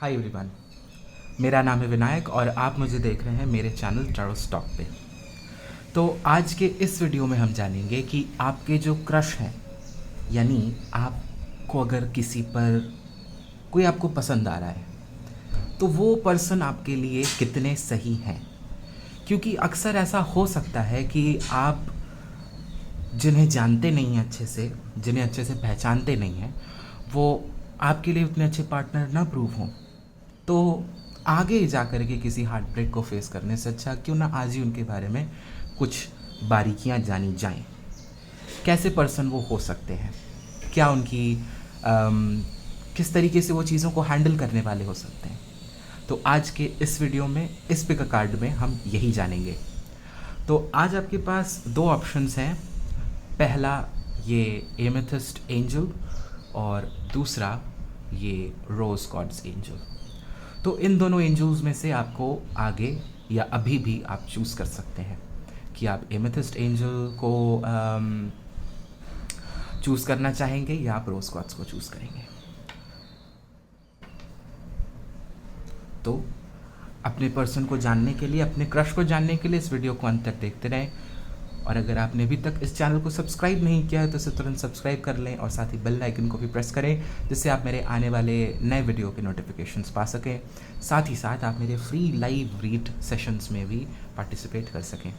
Hi everyone, मेरा नाम है विनायक और आप मुझे देख रहे हैं मेरे चैनल टैरो स्टॉक पे। तो आज के इस वीडियो में हम जानेंगे कि आपके जो क्रश हैं, यानी आपको अगर किसी पर कोई आपको पसंद आ रहा है तो वो पर्सन आपके लिए कितने सही हैं। क्योंकि अक्सर ऐसा हो सकता है कि आप जिन्हें जानते नहीं हैं अच्छे से, जिन्हें अच्छे से पहचानते नहीं हैं, वो आपके लिए उतने अच्छे पार्टनर ना प्रूव हों। तो आगे जा कर के किसी हार्ट ब्रेक को फेस करने से अच्छा क्यों ना आज ही उनके बारे में कुछ बारीकियां जानी जाएं। कैसे पर्सन वो हो सकते हैं, क्या उनकी किस तरीके से वो चीज़ों को हैंडल करने वाले हो सकते हैं। तो आज के इस वीडियो में, इस पिक कार्ड में हम यही जानेंगे। तो आज आपके पास दो ऑप्शंस हैं। पहला ये एमेथिस्ट एंजल और दूसरा ये रोज़ गॉड्स एंजल। तो इन दोनों एंजल्स में से आपको आगे या अभी भी आप चूज़ कर सकते हैं कि आप एमेथिस्ट एंजल को चूज़ करना चाहेंगे या आप रोज़ गॉड्स को चूज़ करेंगे। तो अपने पर्सन को जानने के लिए, अपने क्रश को जानने के लिए इस वीडियो को अंत तक देखते रहें। और अगर आपने अभी तक इस चैनल को सब्सक्राइब नहीं किया है तो इसे तुरंत सब्सक्राइब कर लें और साथ ही बेल आइकन को भी प्रेस करें, जिससे आप मेरे आने वाले नए वीडियो के नोटिफिकेशंस पा सकें। साथ ही साथ आप मेरे फ्री लाइव रीड सेशंस में भी पार्टिसिपेट कर सकें।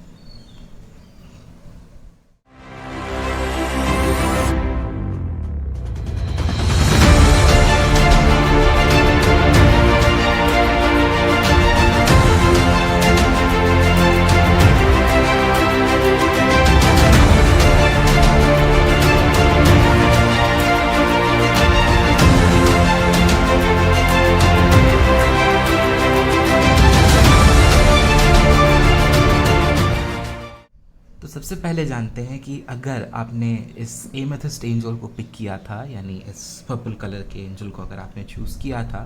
तो सबसे पहले जानते हैं कि अगर आपने इस एमेथिस्ट एंजल को पिक किया था, यानी इस पर्पल कलर के एंजल को अगर आपने चूज़ किया था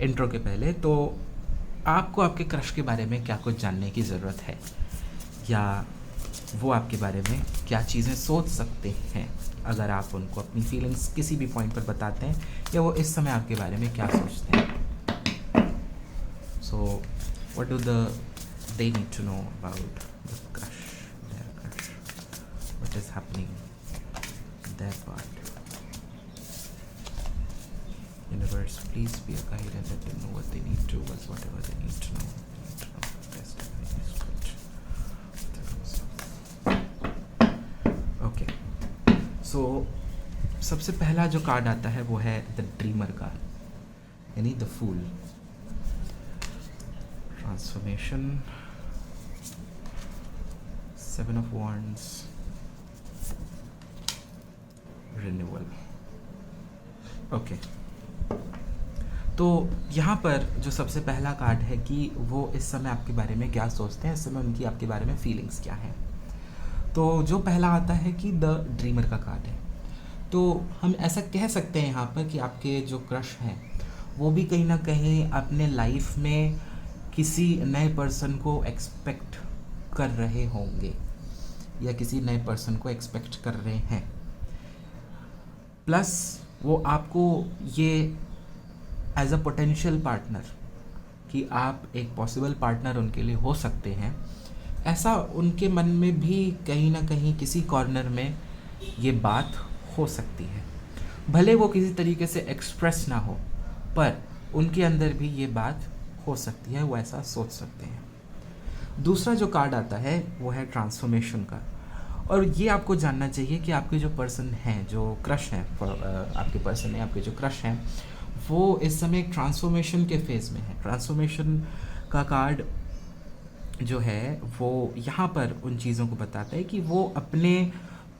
इंट्रो के पहले, तो आपको आपके क्रश के बारे में क्या कुछ जानने की ज़रूरत है, या वो आपके बारे में क्या चीज़ें सोच सकते हैं अगर आप उनको अपनी फीलिंग्स किसी भी पॉइंट पर बताते हैं, या वो इस समय आपके बारे में क्या सोचते हैं। So what do they need to know about the crush, what is happening in their part. Universe, please be a guide and let them know what they need to, whatever they need to know. They need to know the best and good. Okay. So सबसे पहला जो card आता है वो है the dreamer का, यानी the fool. Transformation, 7 of Wands, renewal. Okay, तो यहाँ पर जो सबसे पहला कार्ड है कि वो इस समय आपके बारे में क्या सोचते हैं, इस समय उनकी आपके बारे में फीलिंग्स क्या हैं। तो जो पहला आता है कि द ड्रीमर का कार्ड है, तो हम ऐसा कह सकते हैं यहाँ पर कि आपके जो क्रश हैं वो भी कहीं ना कहीं अपने लाइफ में किसी नए पर्सन को एक्सपेक्ट कर रहे होंगे या किसी नए पर्सन को एक्सपेक्ट कर रहे हैं। प्लस वो आपको ये एज अ पोटेंशियल पार्टनर, कि आप एक पॉसिबल पार्टनर उनके लिए हो सकते हैं, ऐसा उनके मन में भी कहीं ना कहीं किसी कॉर्नर में ये बात हो सकती है। भले वो किसी तरीके से एक्सप्रेस ना हो, पर उनके अंदर भी ये बात हो सकती है, वो ऐसा सोच सकते हैं। दूसरा जो कार्ड आता है वो है ट्रांसफॉर्मेशन का, और ये आपको जानना चाहिए कि आपके जो पर्सन हैं, जो क्रश हैं, आपके पर्सन हैं, आपके जो क्रश हैं, वो इस समय एक ट्रांसफॉर्मेशन के फेज़ में है। ट्रांसफॉर्मेशन का कार्ड जो है वो यहाँ पर उन चीज़ों को बताता है कि वो अपने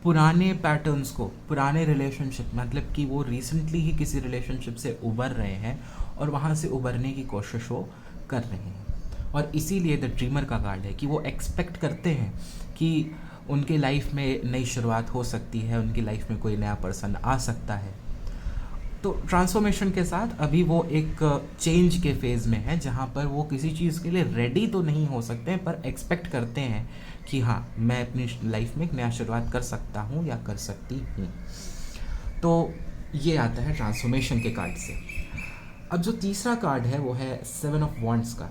पुराने पैटर्न्स को, पुराने रिलेशनशिप, मतलब कि वो रिसेंटली ही किसी रिलेशनशिप से उबर रहे हैं और वहाँ से उबरने की कोशिश वो कर रहे हैं। और इसीलिए द ड्रीमर का कार्ड है कि वो एक्सपेक्ट करते हैं कि उनके लाइफ में नई शुरुआत हो सकती है, उनकी लाइफ में कोई नया पर्सन आ सकता है। तो ट्रांसफॉर्मेशन के साथ अभी वो एक चेंज के फेज़ में है, जहाँ पर वो किसी चीज़ के लिए रेडी तो नहीं हो सकते हैं, पर एक्सपेक्ट करते हैं कि हाँ, मैं अपनी लाइफ में एक नया शुरुआत कर सकता हूँ या कर सकती हूँ। तो ये आता है ट्रांसफॉर्मेशन के कार्ड से। अब जो तीसरा कार्ड है वो है 7 ऑफ वॉन्ड्स का।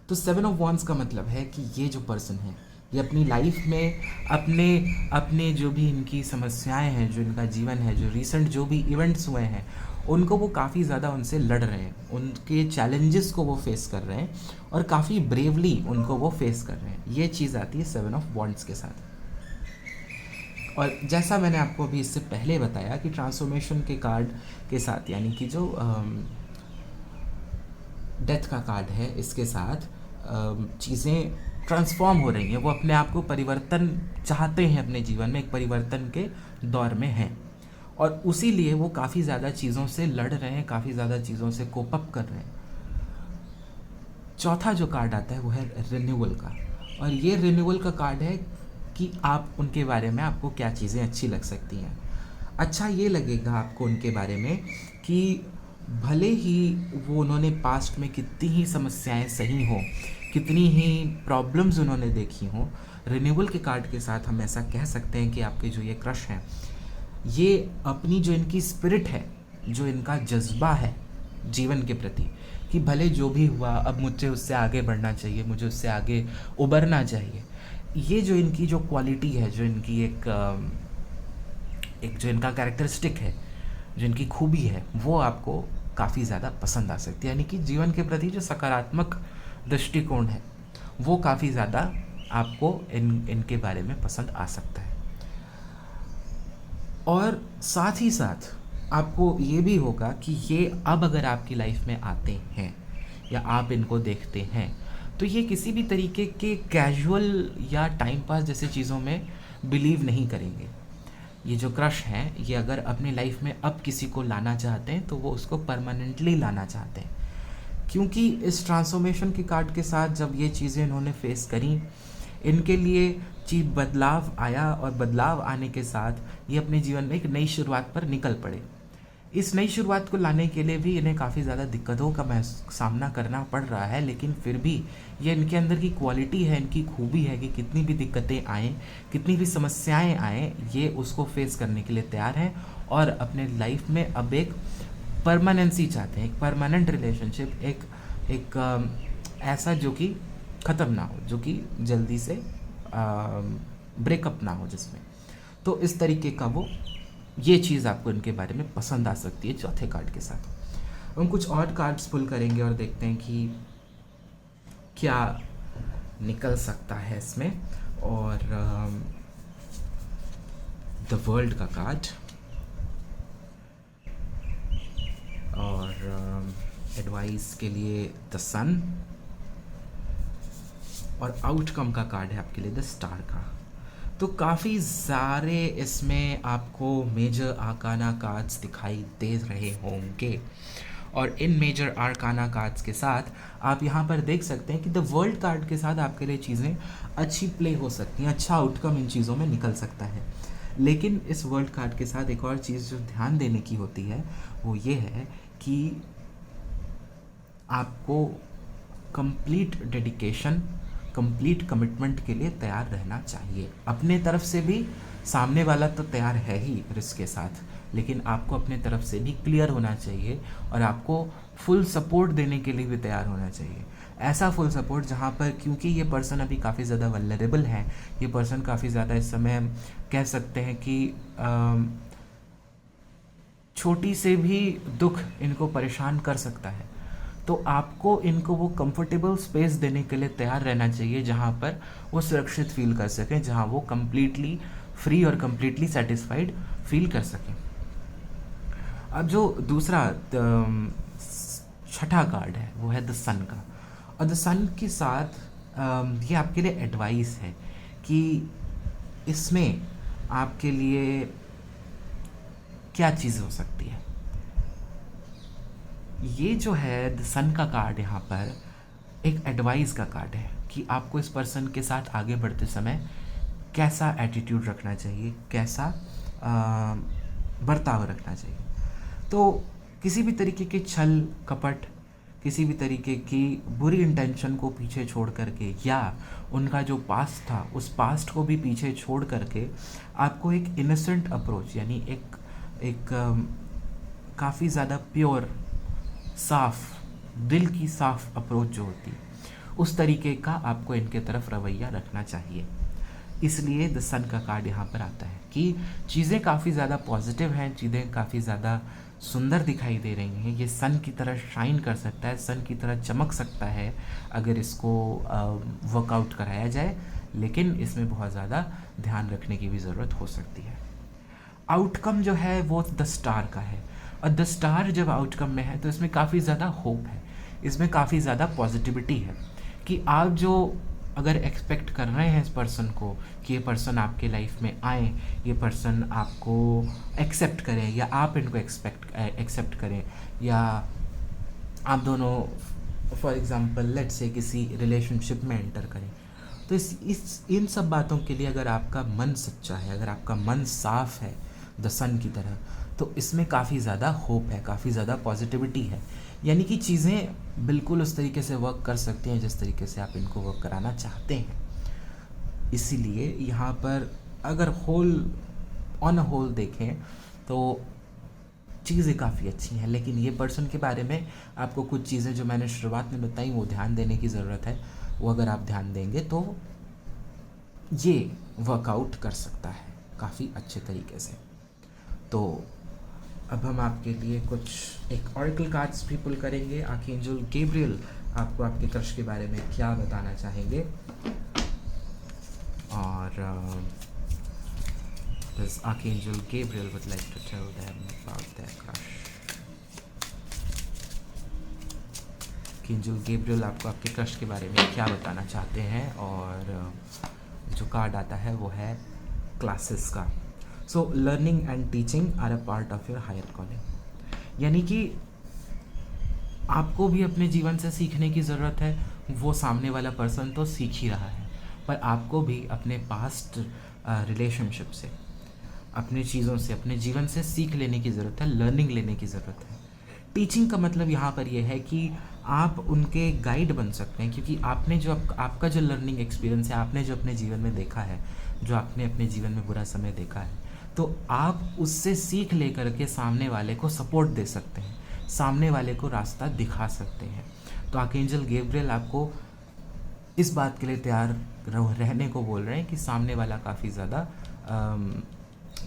तो 7 ऑफ वॉन्ड्स का मतलब है कि ये जो पर्सन है ये अपनी लाइफ में अपने अपने जो भी इनकी समस्याएं हैं, जो इनका जीवन है, जो रिसेंट जो भी इवेंट्स हुए हैं, उनको वो काफ़ी ज़्यादा उनसे लड़ रहे हैं, उनके चैलेंजेस को वो फेस कर रहे हैं और काफ़ी ब्रेवली उनको वो फेस कर रहे हैं। ये चीज़ आती है 7 ऑफ वॉन्ड्स के साथ। और जैसा मैंने आपको अभी इससे पहले बताया कि ट्रांसफॉर्मेशन के कार्ड के साथ, यानी कि जो डेथ का कार्ड है, इसके साथ चीज़ें ट्रांसफॉर्म हो रही हैं, वो अपने आप को परिवर्तन चाहते हैं, अपने जीवन में एक परिवर्तन के दौर में हैं और उसी लिए वो काफ़ी ज़्यादा चीज़ों से लड़ रहे हैं, काफ़ी ज़्यादा चीज़ों से कोप अप कर रहे हैं। चौथा जो कार्ड आता है वो है रिन्यूअल का, और ये रिन्यूअल का कार्ड है कि आप उनके बारे में आपको क्या चीज़ें अच्छी लग सकती हैं। अच्छा ये लगेगा आपको उनके बारे में कि भले ही वो उन्होंने पास्ट में कितनी ही समस्याएं सही हों, कितनी ही प्रॉब्लम्स उन्होंने देखी हों, रिन्यूअल के कार्ड के साथ हम ऐसा कह सकते हैं कि आपके जो ये क्रश हैं, ये अपनी जो इनकी स्पिरिट है, जो इनका जज्बा है जीवन के प्रति, कि भले जो भी हुआ अब मुझे उससे आगे बढ़ना चाहिए, मुझे उससे आगे उबरना चाहिए, ये जो इनकी जो क्वालिटी है, जो इनकी एक जो इनका कैरेक्टरिस्टिक है, जो इनकी खूबी है, वो आपको काफ़ी ज़्यादा पसंद आ सकती है। यानी कि जीवन के प्रति जो सकारात्मक दृष्टिकोण है वो काफ़ी ज़्यादा आपको इनके बारे में पसंद आ सकता है। और साथ ही साथ आपको ये भी होगा कि ये अब अगर आपकी लाइफ में आते हैं या आप इनको देखते हैं तो ये किसी भी तरीके के कैजुअल या टाइम पास जैसे चीज़ों में बिलीव नहीं करेंगे। ये जो क्रश हैं, ये अगर अपनी लाइफ में अब किसी को लाना चाहते हैं तो वो उसको परमानेंटली लाना चाहते हैं, क्योंकि इस ट्रांसफॉर्मेशन के कार्ड के साथ जब ये चीज़ें इन्होंने फेस करी, इनके लिए चीज बदलाव आया और बदलाव आने के साथ ये अपने जीवन में एक नई शुरुआत पर निकल पड़े। इस नई शुरुआत को लाने के लिए भी इन्हें काफ़ी ज़्यादा दिक्कतों का सामना करना पड़ रहा है, लेकिन फिर भी ये इनके अंदर की क्वालिटी है, इनकी खूबी है कि कितनी भी दिक्कतें आएँ, कितनी भी समस्याएं आएँ, ये उसको फेस करने के लिए तैयार हैं और अपने लाइफ में अब एक परमानेंसी चाहते हैं, एक परमानेंट रिलेशनशिप, एक ऐसा जो कि ख़त्म ना हो, जो कि जल्दी से ब्रेकअप ना हो जिसमें। तो इस तरीके का वो ये चीज़ आपको इनके बारे में पसंद आ सकती है चौथे कार्ड के साथ। हम कुछ और कार्ड्स पुल करेंगे और देखते हैं कि क्या निकल सकता है इसमें। और द वर्ल्ड का कार्ड और एडवाइस के लिए द सन, और आउटकम का कार्ड है आपके लिए द स्टार का। तो काफ़ी सारे इसमें आपको मेजर आर्काना कार्ड्स दिखाई दे रहे होंगे, और इन मेजर आर्काना कार्ड्स के साथ आप यहाँ पर देख सकते हैं कि द वर्ल्ड कार्ड के साथ आपके लिए चीज़ें अच्छी प्ले हो सकती हैं, अच्छा आउटकम इन चीज़ों में निकल सकता है। लेकिन इस वर्ल्ड कार्ड के साथ एक और चीज़ जो ध्यान देने की होती है वो ये है कि आपको कंप्लीट डेडिकेशन, कंप्लीट कमिटमेंट के लिए तैयार रहना चाहिए। अपने तरफ से भी, सामने वाला तो तैयार है ही रिस्क के साथ, लेकिन आपको अपने तरफ से भी क्लियर होना चाहिए और आपको फुल सपोर्ट देने के लिए भी तैयार होना चाहिए। ऐसा फुल सपोर्ट जहाँ पर, क्योंकि ये पर्सन अभी काफ़ी ज़्यादा वल्नरेबल है, ये पर्सन काफ़ी ज़्यादा इस समय हम कह सकते हैं कि छोटी से भी दुख इनको परेशान कर सकता है। तो आपको इनको वो कंफर्टेबल स्पेस देने के लिए तैयार रहना चाहिए जहाँ पर वो सुरक्षित फील कर सकें, जहाँ वो कम्प्लीटली फ्री और कम्प्लीटली सेटिस्फाइड फील कर सकें। अब जो दूसरा छठा कार्ड है वो है द सन का, और द सन के साथ ये आपके लिए एडवाइस है कि इसमें आपके लिए क्या चीज़ हो सकती है। ये जो है द सन का कार्ड यहाँ पर एक एडवाइस का कार्ड है कि आपको इस पर्सन के साथ आगे बढ़ते समय कैसा एटीट्यूड रखना चाहिए, कैसा बर्ताव रखना चाहिए। तो किसी भी तरीके के छल कपट, किसी भी तरीके की बुरी इंटेंशन को पीछे छोड़ करके, या उनका जो पास्ट था उस पास्ट को भी पीछे छोड़ करके आपको एक इनोसेंट अप्रोच, यानी एक काफ़ी ज़्यादा प्योर साफ, दिल की साफ अप्रोच जो होती है, उस तरीके का आपको इनके तरफ रवैया रखना चाहिए। इसलिए द सन का कार्ड यहाँ पर आता है कि चीज़ें काफ़ी ज़्यादा पॉजिटिव हैं, चीज़ें काफ़ी ज़्यादा सुंदर दिखाई दे रही हैं। ये सन की तरह शाइन कर सकता है, सन की तरह चमक सकता है अगर इसको वर्कआउट कराया जाए, लेकिन इसमें बहुत ज़्यादा ध्यान रखने की भी ज़रूरत हो सकती है। आउटकम जो है वो द स्टार का है, और द स्टार जब आउटकम में है तो इसमें काफ़ी ज़्यादा होप है, इसमें काफ़ी ज़्यादा पॉजिटिविटी है कि आप जो अगर एक्सपेक्ट कर रहे हैं इस पर्सन को कि ये पर्सन आपके लाइफ में आए, ये पर्सन आपको एक्सेप्ट करें या आप इनको एक्सेप्ट करें, या आप दोनों फॉर एग्ज़ाम्पल लेट्स से किसी रिलेशनशिप में एंटर करें, तो इस इन सब बातों के लिए अगर आपका मन सच्चा है, अगर आपका मन साफ है द सन की तरह, तो इसमें काफ़ी ज़्यादा होप है, काफ़ी ज़्यादा पॉजिटिविटी है। यानी कि चीज़ें बिल्कुल उस तरीके से वर्क कर सकती हैं जिस तरीके से आप इनको वर्क कराना चाहते हैं। इसीलिए यहाँ पर अगर ऑन होल देखें तो चीज़ें काफ़ी अच्छी हैं, लेकिन ये पर्सन के बारे में आपको कुछ चीज़ें जो मैंने शुरुआत में बताई वो ध्यान देने की ज़रूरत है। वो अगर आप ध्यान देंगे तो ये वर्कआउट कर सकता है काफ़ी अच्छे तरीके से। तो अब हम आपके लिए कुछ एक ऑरेकल कार्ड्स भी पुल करेंगे। आर्कएंजल गैब्रियल आपको आपके क्रश के बारे में क्या बताना चाहेंगे, और does Archangel Gabriel would like to tell them about their crush? Archangel Gabriel आपको आपके क्रश के बारे में क्या बताना चाहते हैं, और जो कार्ड आता है वो है क्लासेस का। So learning and teaching are a part of your higher calling, यानी कि आपको भी अपने जीवन से सीखने की ज़रूरत है। वो सामने वाला पर्सन तो सीख ही रहा है, पर आपको भी अपने पास्ट रिलेशनशिप से, अपने चीज़ों से, अपने जीवन से सीख लेने की ज़रूरत है, लर्निंग लेने की ज़रूरत है। टीचिंग का मतलब यहाँ पर यह है कि आप उनके गाइड बन सकते हैं, क्योंकि आपने जो आपका जो लर्निंग एक्सपीरियंस है, आपने जो अपने जीवन में देखा है, जो आपने अपने जीवन में बुरा समय देखा है, तो आप उससे सीख लेकर के सामने वाले को सपोर्ट दे सकते हैं, सामने वाले को रास्ता दिखा सकते हैं। तो आर्कएंजल गैब्रियल आपको इस बात के लिए तैयार रहने को बोल रहे हैं कि सामने वाला काफ़ी ज़्यादा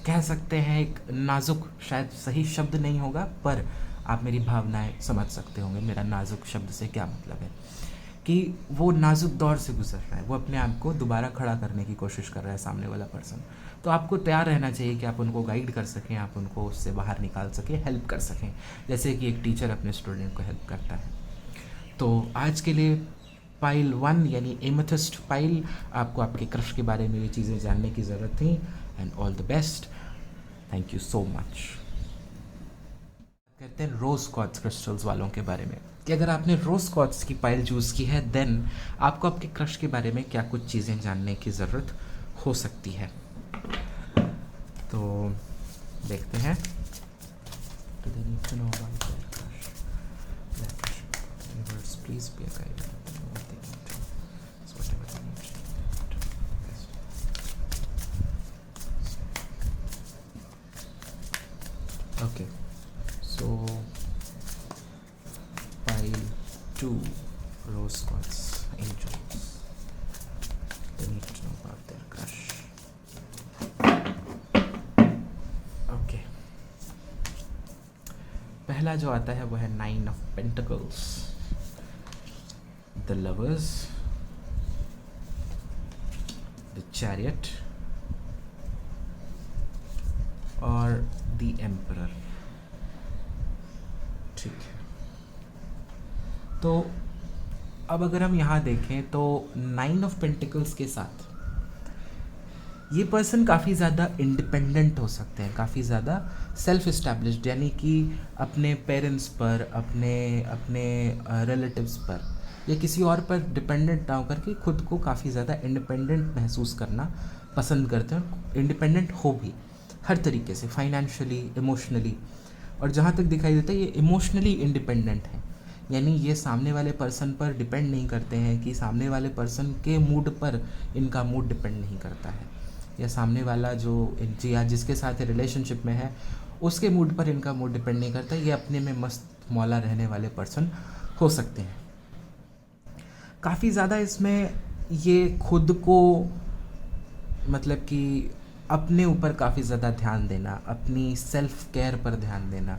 कह सकते हैं एक नाजुक, शायद सही शब्द नहीं होगा, पर आप मेरी भावनाएं समझ सकते होंगे मेरा नाजुक शब्द से क्या मतलब है, कि वो नाजुक दौर से गुजर रहा है, वो अपने आप को दोबारा खड़ा करने की कोशिश कर रहा है सामने वाला पर्सन। तो आपको तैयार रहना चाहिए कि आप उनको गाइड कर सकें, आप उनको उससे बाहर निकाल सकें, हेल्प कर सकें, जैसे कि एक टीचर अपने स्टूडेंट को हेल्प करता है। तो आज के लिए पाइल 1 यानी एमेथिस्ट पाइल, आपको आपके क्रश के बारे में ये चीज़ें जानने की ज़रूरत थी। And all the best, thank you so much. कहते हैं रोज़ क्वार्ट्ज क्रिस्टल्स वालों के बारे में कि अगर आपने रोज़ क्वार्ट्ज की पाइल चूज़ की है, देन आपको आपके क्रश के बारे में क्या कुछ चीज़ें जानने की ज़रूरत हो सकती है। तो देखते हैं। Do they need to know about their crush? Their crush. Universe, please be a guide. What they need to. It's whatever they need to. Okay. So pile 2, rose quartz angels. They need to know about their crush. Okay. पहला जो आता है वो है 9 of Pentacles, the Lovers, the Chariot और the Emperor। ठीक है, तो अब अगर हम यहाँ देखें तो 9 of Pentacles के साथ ये पर्सन काफ़ी ज़्यादा इंडिपेंडेंट हो सकते हैं, काफ़ी ज़्यादा सेल्फ इस्टेब्लिश्ड, यानी कि अपने पेरेंट्स पर, अपने रिलेटिव्स पर या किसी और पर डिपेंडेंट ना होकर के खुद को काफ़ी ज़्यादा इंडिपेंडेंट महसूस करना पसंद करते हैं। इंडिपेंडेंट हो भी हर तरीके से, फाइनेंशियली, इमोशनली, और जहाँ तक दिखाई देता है ये इमोशनली इंडिपेंडेंट है, यानी ये सामने वाले पर्सन पर डिपेंड नहीं करते हैं कि सामने वाले पर्सन के मूड पर इनका मूड डिपेंड नहीं करता है, या सामने वाला जो या जिसके साथ रिलेशनशिप में है उसके मूड पर इनका मूड डिपेंड नहीं करता। ये अपने में मस्त मौला रहने वाले पर्सन हो सकते हैं। काफ़ी ज़्यादा इसमें ये खुद को मतलब कि अपने ऊपर काफ़ी ज़्यादा ध्यान देना, अपनी सेल्फ केयर पर ध्यान देना,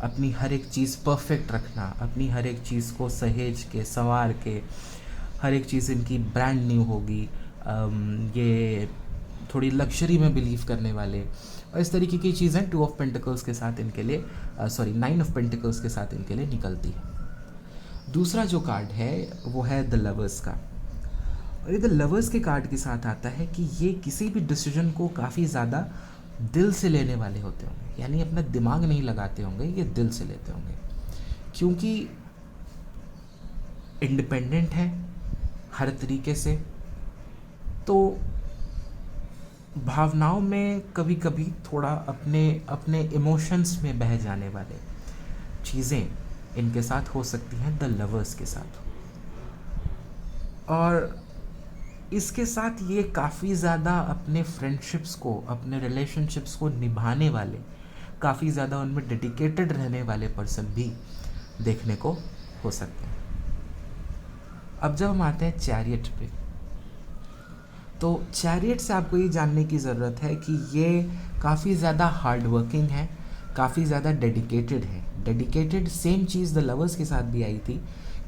अपनी हर एक चीज़ परफेक्ट रखना, अपनी हर एक चीज़ को सहेज के संवार के, हर एक चीज़ इनकी ब्रांड न्यू होगी। ये थोड़ी लग्जरी में बिलीव करने वाले और इस तरीके की चीज़ें 2 ऑफ पेंटिकल्स के साथ इनके लिए 9 ऑफ पेंटिकल्स के साथ इनके लिए निकलती है। दूसरा जो कार्ड है वो है द लवर्स का, और ये द लवर्स के कार्ड के साथ आता है कि ये किसी भी डिसीजन को काफ़ी ज़्यादा दिल से लेने वाले होते होंगे, यानी अपना दिमाग नहीं लगाते होंगे, ये दिल से लेते होंगे, क्योंकि इंडिपेंडेंट है हर तरीके से। तो भावनाओं में कभी कभी थोड़ा अपने अपने इमोशंस में बह जाने वाले चीज़ें इनके साथ हो सकती हैं द लवर्स के साथ। और इसके साथ ये काफ़ी ज़्यादा अपने फ्रेंडशिप्स को, अपने रिलेशनशिप्स को निभाने वाले, काफ़ी ज़्यादा उनमें डेडिकेटेड रहने वाले पर्सन भी देखने को हो सकते हैं। अब जब हम आते हैं चैरियट पे, तो चैरियट से आपको ये जानने की ज़रूरत है कि ये काफ़ी ज़्यादा हार्ड वर्किंग है, काफ़ी ज़्यादा डेडिकेटेड है। Dedicated same cheese the lovers के साथ भी आई थी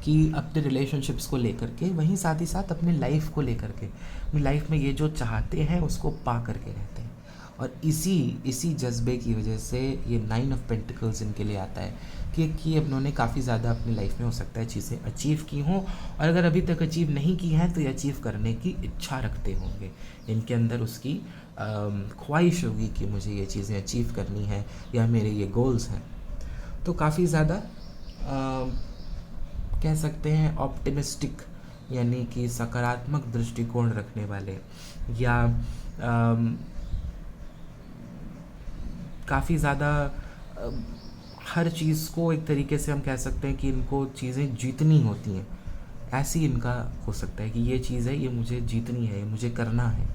कि अपने रिलेशनशिप्स को लेकर के, वहीं साथ ही साथ अपने लाइफ को लेकर के, अपनी लाइफ में ये जो चाहते हैं उसको पा करके रहते हैं। और इसी जज्बे की वजह से ये 9 ऑफ पेंटिकल्स इनके लिए आता है कि उन्होंने काफ़ी ज़्यादा अपनी लाइफ में हो सकता है चीज़ें अचीव की हों, और अगर अभी तक अचीव नहीं की हैं तो ये अचीव करने की इच्छा रखते होंगे। इनके अंदर उसकी ख्वाहिश होगी कि मुझे ये चीज़ें अचीव करनी है या मेरे ये गोल्स हैं। तो काफ़ी ज़्यादा कह सकते हैं ऑप्टिमिस्टिक, यानी कि सकारात्मक दृष्टिकोण रखने वाले, या काफ़ी ज़्यादा हर चीज़ को एक तरीके से हम कह सकते हैं कि इनको चीज़ें जीतनी होती हैं, ऐसी इनका हो सकता है कि ये चीज़ है, ये मुझे जीतनी है, ये मुझे करना है।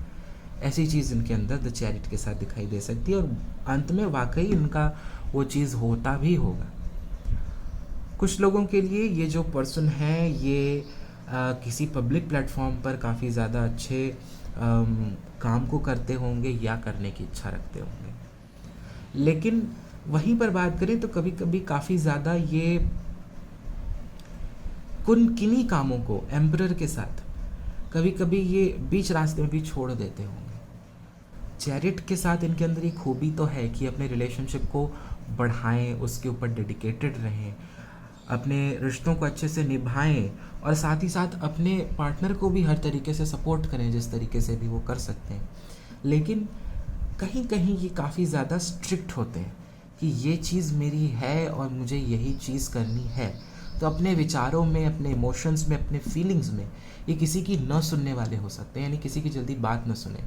ऐसी चीज़ इनके अंदर द चैरिट के साथ दिखाई दे सकती है, और अंत में वाकई इनका वो चीज़ होता भी होगा। कुछ लोगों के लिए ये जो पर्सन है ये किसी पब्लिक प्लेटफॉर्म पर काफ़ी ज़्यादा अच्छे काम को करते होंगे या करने की इच्छा रखते होंगे, लेकिन वहीं पर बात करें तो कभी कभी काफ़ी ज़्यादा ये किन्हीं कामों को एम्परर के साथ कभी कभी ये बीच रास्ते में भी छोड़ देते होंगे। चैरिट के साथ इनके अंदर एक खूबी तो है कि अपने रिलेशनशिप को बढ़ाएं, उसके ऊपर डेडिकेटेड रहें, अपने रिश्तों को अच्छे से निभाएं, और साथ ही साथ अपने पार्टनर को भी हर तरीके से सपोर्ट करें जिस तरीके से भी वो कर सकते हैं। लेकिन कहीं कहीं ये काफ़ी ज़्यादा स्ट्रिक्ट होते हैं कि ये चीज़ मेरी है और मुझे यही चीज़ करनी है। तो अपने विचारों में, अपने इमोशंस में, अपने फीलिंग्स में ये किसी की न सुनने वाले हो सकते हैं, यानी किसी की जल्दी बात न सुने।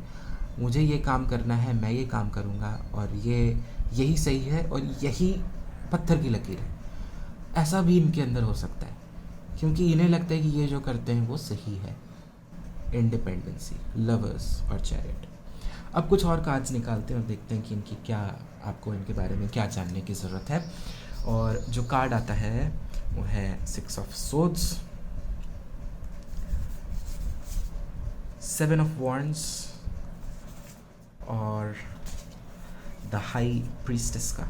मुझे ये काम करना है, मैं ये काम करूँगा, और यही सही है और यही पत्थर की लकीर है, ऐसा भी इनके अंदर हो सकता है, क्योंकि इन्हें लगता है कि ये जो करते हैं वो सही है। इंडिपेंडेंसी, लवर्स और चैरिट। अब कुछ और कार्ड्स निकालते हैं और देखते हैं कि इनकी क्या, आपको इनके बारे में क्या जानने की ज़रूरत है। और जो कार्ड आता है वो है 6 ऑफ सोर्ड्स, 7 ऑफ वॉन्ड्स और द हाई प्रीस्टेस का।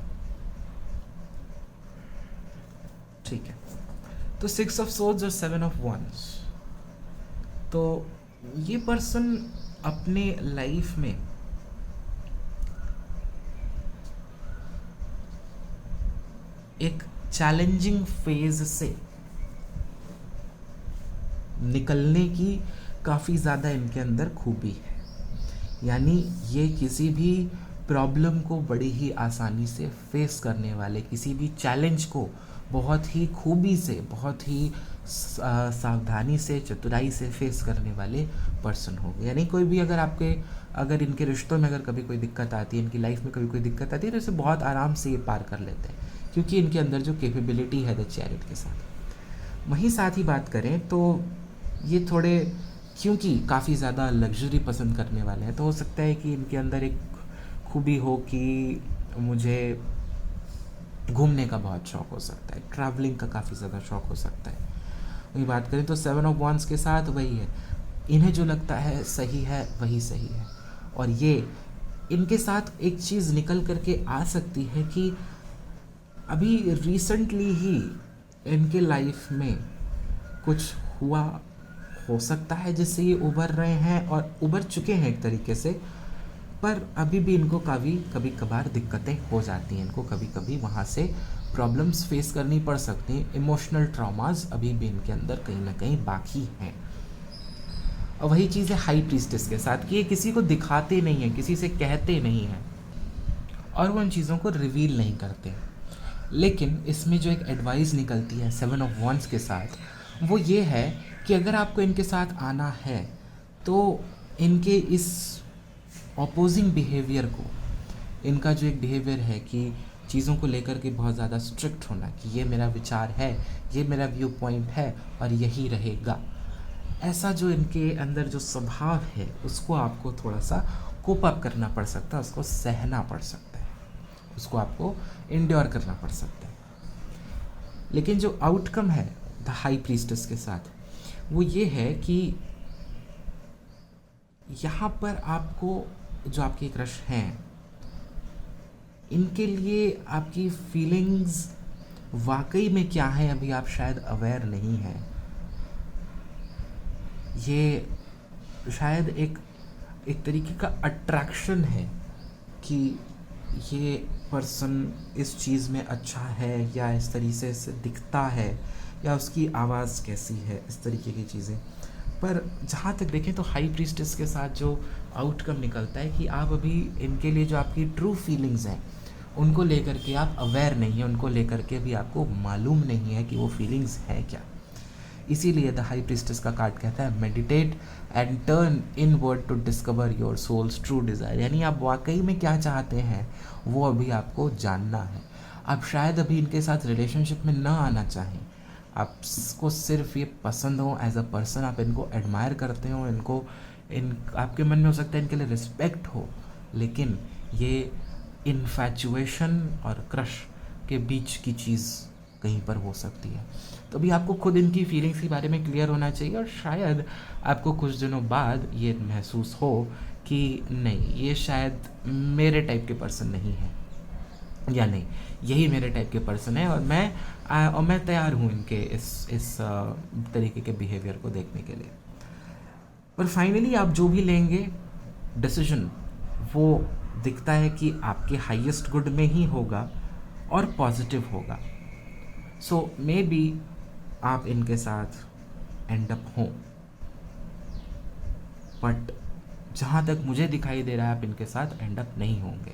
ठीक है, तो 6 ऑफ सोर्ड्स और 7 ऑफ वॉन्ड्स, तो ये पर्सन अपने लाइफ में एक चैलेंजिंग फेज से निकलने की काफ़ी ज़्यादा इनके अंदर खूबी है, यानी ये किसी भी प्रॉब्लम को बड़ी ही आसानी से फेस करने वाले, किसी भी चैलेंज को बहुत ही खूबी से, बहुत ही सावधानी से, चतुराई से फेस करने वाले पर्सन होंगे। यानी कोई भी अगर इनके रिश्तों में अगर कभी कोई दिक्कत आती है, इनकी लाइफ में कभी कोई दिक्कत आती है, तो इसे बहुत आराम से ये पार कर लेते हैं, क्योंकि इनके अंदर जो कैपेबिलिटी है द चैरिट के साथ। वहीं साथ ही बात करें तो ये थोड़े, क्योंकि काफ़ी ज़्यादा लग्जरी पसंद करने वाले हैं, तो हो सकता है कि इनके अंदर एक खूबी हो कि मुझे घूमने का बहुत शौक हो सकता है, ट्रैवलिंग का काफ़ी ज़्यादा शौक हो सकता है। वही बात करें तो 7 ऑफ वांड्स के साथ वही है, इन्हें जो लगता है सही है वही सही है। और ये इनके साथ एक चीज़ निकल करके आ सकती है कि अभी रिसेंटली ही इनके लाइफ में कुछ हुआ हो सकता है जिससे ये उभर रहे हैं और उभर चुके हैं एक तरीके से, पर अभी भी इनको कभी कभार दिक्कतें हो जाती हैं, इनको कभी कभी वहाँ से प्रॉब्लम्स फेस करनी पड़ सकती हैं। इमोशनल ट्रॉमास अभी भी इनके अंदर कहीं ना कहीं बाकी हैं। और वही चीज़ है हाई प्रीस्टेस के साथ कि ये किसी को दिखाते नहीं हैं, किसी से कहते नहीं हैं और वो उन चीज़ों को रिवील नहीं करते। लेकिन इसमें जो एक एडवाइस निकलती है 7 ऑफ वांड्स के साथ, वो ये है कि अगर आपको इनके साथ आना है तो इनके इस ऑपोजिंग बिहेवियर को, इनका जो एक बिहेवियर है कि चीज़ों को लेकर के बहुत ज़्यादा स्ट्रिक्ट होना कि ये मेरा विचार है, ये मेरा व्यू पॉइंट है और यही रहेगा, ऐसा जो इनके अंदर जो स्वभाव है उसको आपको थोड़ा सा कोप अप करना पड़ सकता है, उसको सहना पड़ सकता है, उसको आपको इंड्योर करना पड़ सकता है। लेकिन जो आउटकम है द हाई प्रीस्टेस के साथ वो ये है कि यहाँ पर आपको जो आपके क्रश हैं इनके लिए आपकी फीलिंग्स वाकई में क्या है अभी आप शायद अवेयर नहीं हैं। ये शायद एक तरीके का अट्रैक्शन है कि ये पर्सन इस चीज़ में अच्छा है या इस तरीके से दिखता है या उसकी आवाज़ कैसी है, इस तरीके की चीज़ें। पर जहाँ तक देखें तो हाई प्रीस्टेस के साथ जो आउटकम निकलता है कि आप अभी इनके लिए जो आपकी ट्रू फीलिंग्स हैं उनको लेकर के आप अवेयर नहीं हैं, उनको लेकर के भी आपको मालूम नहीं है कि वो फीलिंग्स है क्या। इसीलिए द हाई प्रीस्टेस का कार्ड कहता है meditate and turn inward to discover your soul's true desire, यानी आप वाकई में क्या चाहते हैं वो अभी आपको जानना है। आप शायद अभी इनके साथ रिलेशनशिप में ना आना चाहें, आपको सिर्फ ये पसंद हो एज अ पर्सन, आप इनको एडमायर करते हो, इन आपके मन में हो सकता है इनके लिए रिस्पेक्ट हो, लेकिन ये इन्फैचुएशन और क्रश के बीच की चीज़ कहीं पर हो सकती है। तो अभी आपको खुद इनकी फीलिंग्स के बारे में क्लियर होना चाहिए और शायद आपको कुछ दिनों बाद ये महसूस हो कि नहीं ये शायद मेरे टाइप के पर्सन नहीं है, या नहीं यही मेरे टाइप के पर्सन है और मैं तैयार हूँ इनके इस तरीके के बिहेवियर को देखने के लिए। पर फाइनली आप जो भी लेंगे डिसीजन वो दिखता है कि आपके हाईएस्ट गुड में ही होगा और पॉजिटिव होगा। सो मे बी आप इनके साथ एंड अप हों, बट जहाँ तक मुझे दिखाई दे रहा है आप इनके साथ एंड अप नहीं होंगे।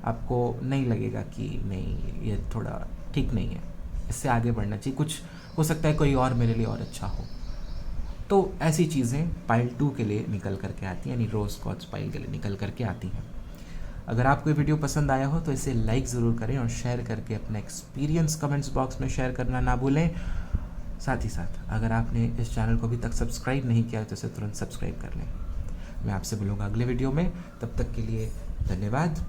आपको नहीं लगेगा कि नहीं ये थोड़ा ठीक नहीं है, इससे आगे बढ़ना चाहिए, कुछ हो सकता है कोई और मेरे लिए और अच्छा हो। तो ऐसी चीज़ें पाइल 2 के लिए निकल करके आती हैं, यानी रोज़ क्वार्ट्ज पाइल के लिए निकल करके आती हैं। अगर आपको ये वीडियो पसंद आया हो तो इसे लाइक ज़रूर करें और शेयर करके अपना एक्सपीरियंस कमेंट्स बॉक्स में शेयर करना ना भूलें। साथ ही साथ अगर आपने इस चैनल को अभी तक सब्सक्राइब नहीं किया तो इसे तुरंत सब्सक्राइब कर लें। मैं आपसे मिलूँगा अगले वीडियो में, तब तक के लिए धन्यवाद।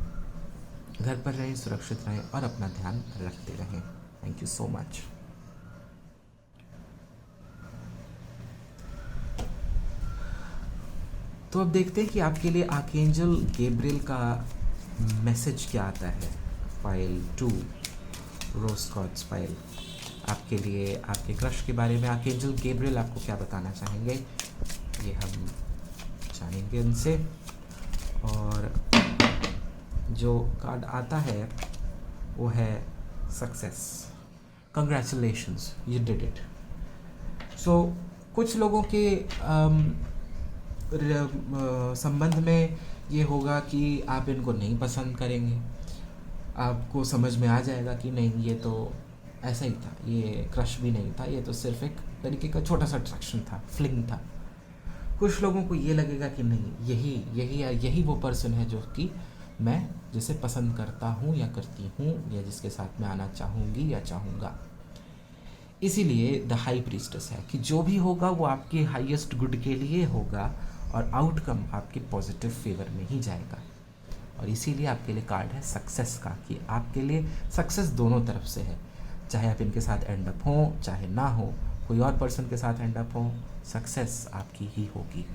घर पर रहें, सुरक्षित रहें और अपना ध्यान रखते रहें। Thank you so much. तो अब देखते हैं कि आपके लिए आर्कएंजल गैब्रियल का मैसेज क्या आता है। फाइल 2 रोज़ क्वार्ट्ज फाइल आपके लिए, आपके क्रश के बारे में आर्कएंजल गैब्रियल आपको क्या बताना चाहेंगे, ये हम जानेंगे उनसे। और जो कार्ड आता है वो है success, congratulations you did it. So कुछ लोगों के संबंध में ये होगा कि आप इनको नहीं पसंद करेंगे, आपको समझ में आ जाएगा कि नहीं ये तो ऐसा ही था, ये क्रश भी नहीं था, ये तो सिर्फ एक तरीके का छोटा सा अट्रैक्शन था, फ्लिंग था। कुछ लोगों को ये लगेगा कि नहीं यही वो पर्सन है जो कि मैं जिसे पसंद करता हूँ या करती हूँ या जिसके साथ मैं आना चाहूँगी या चाहूँगा। इसीलिए द हाई प्रीस्टेस है कि जो भी होगा वो आपके हाईएस्ट गुड के लिए होगा और आउटकम आपके पॉजिटिव फेवर में ही जाएगा। और इसीलिए आपके लिए कार्ड है सक्सेस का, कि आपके लिए सक्सेस दोनों तरफ से है, चाहे आप इनके साथ एंड अप हो चाहे ना हो, कोई और पर्सन के साथ एंड अप हो, सक्सेस आपकी ही होगी।